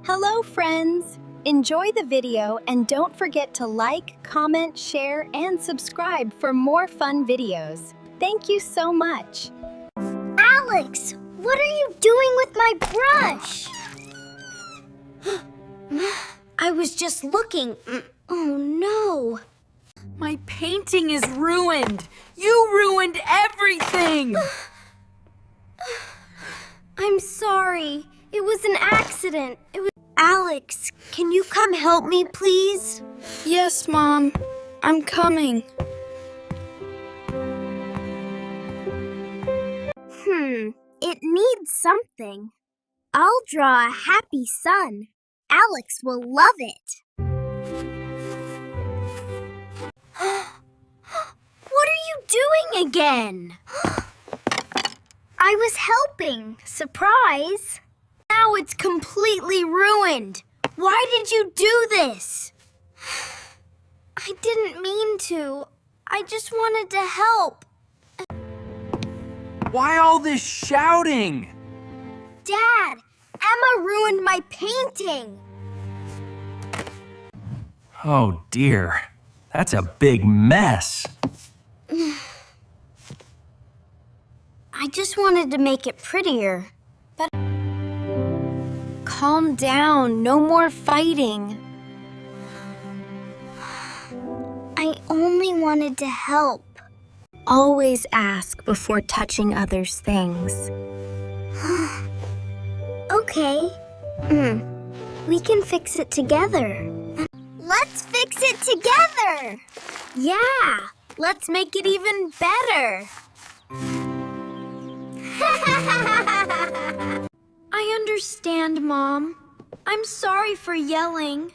Hello, friends! Enjoy the video and don't forget to like, comment, share, and subscribe for more fun videos. Thank you so much! Alex, what are you doing with my brush? I was just looking. Oh no! My painting is ruined! You ruined everything! I'm sorry. It was an accident. Alex, can you come help me, please? Yes, Mom. I'm coming. It needs something. I'll draw a happy sun. Alex will love it. What are you doing again? I was helping. Surprise. Now it's completely ruined. Why did you do this? I didn't mean to. I just wanted to help. Why all this shouting? Dad, Emma ruined my painting. Oh dear, that's a big mess. I just wanted to make it prettier. But Calm down, no more fighting. I only wanted to help. Always ask before touching others' things. Okay. We can fix it together. Let's fix it together! Yeah! Let's make it even better! I understand, Mom. I'm sorry for yelling.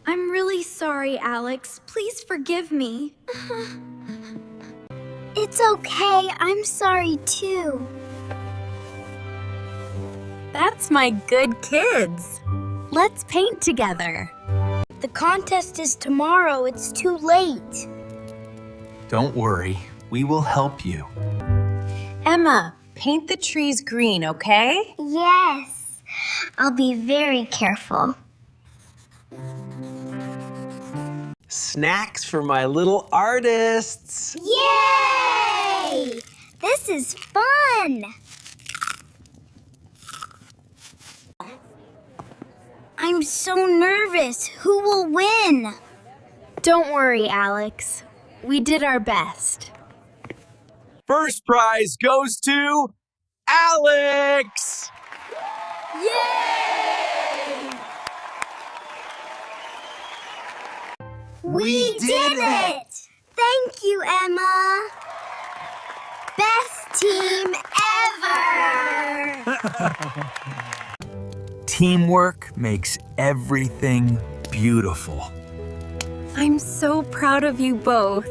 I'm really sorry, Alex. Please forgive me. It's okay. I'm sorry too. That's my good kids. Let's paint together. The contest is tomorrow. It's too late. Don't worry, we will help you. Emma, paint the trees green, okay? Yes. I'll be very careful. Snacks for my little artists. Yay! This is fun! I'm so nervous. Who will win? Don't worry, Alex. We did our best. First prize goes to Alex! We did it! Thank you, Emma. Best team ever! Teamwork makes everything beautiful. I'm so proud of you both.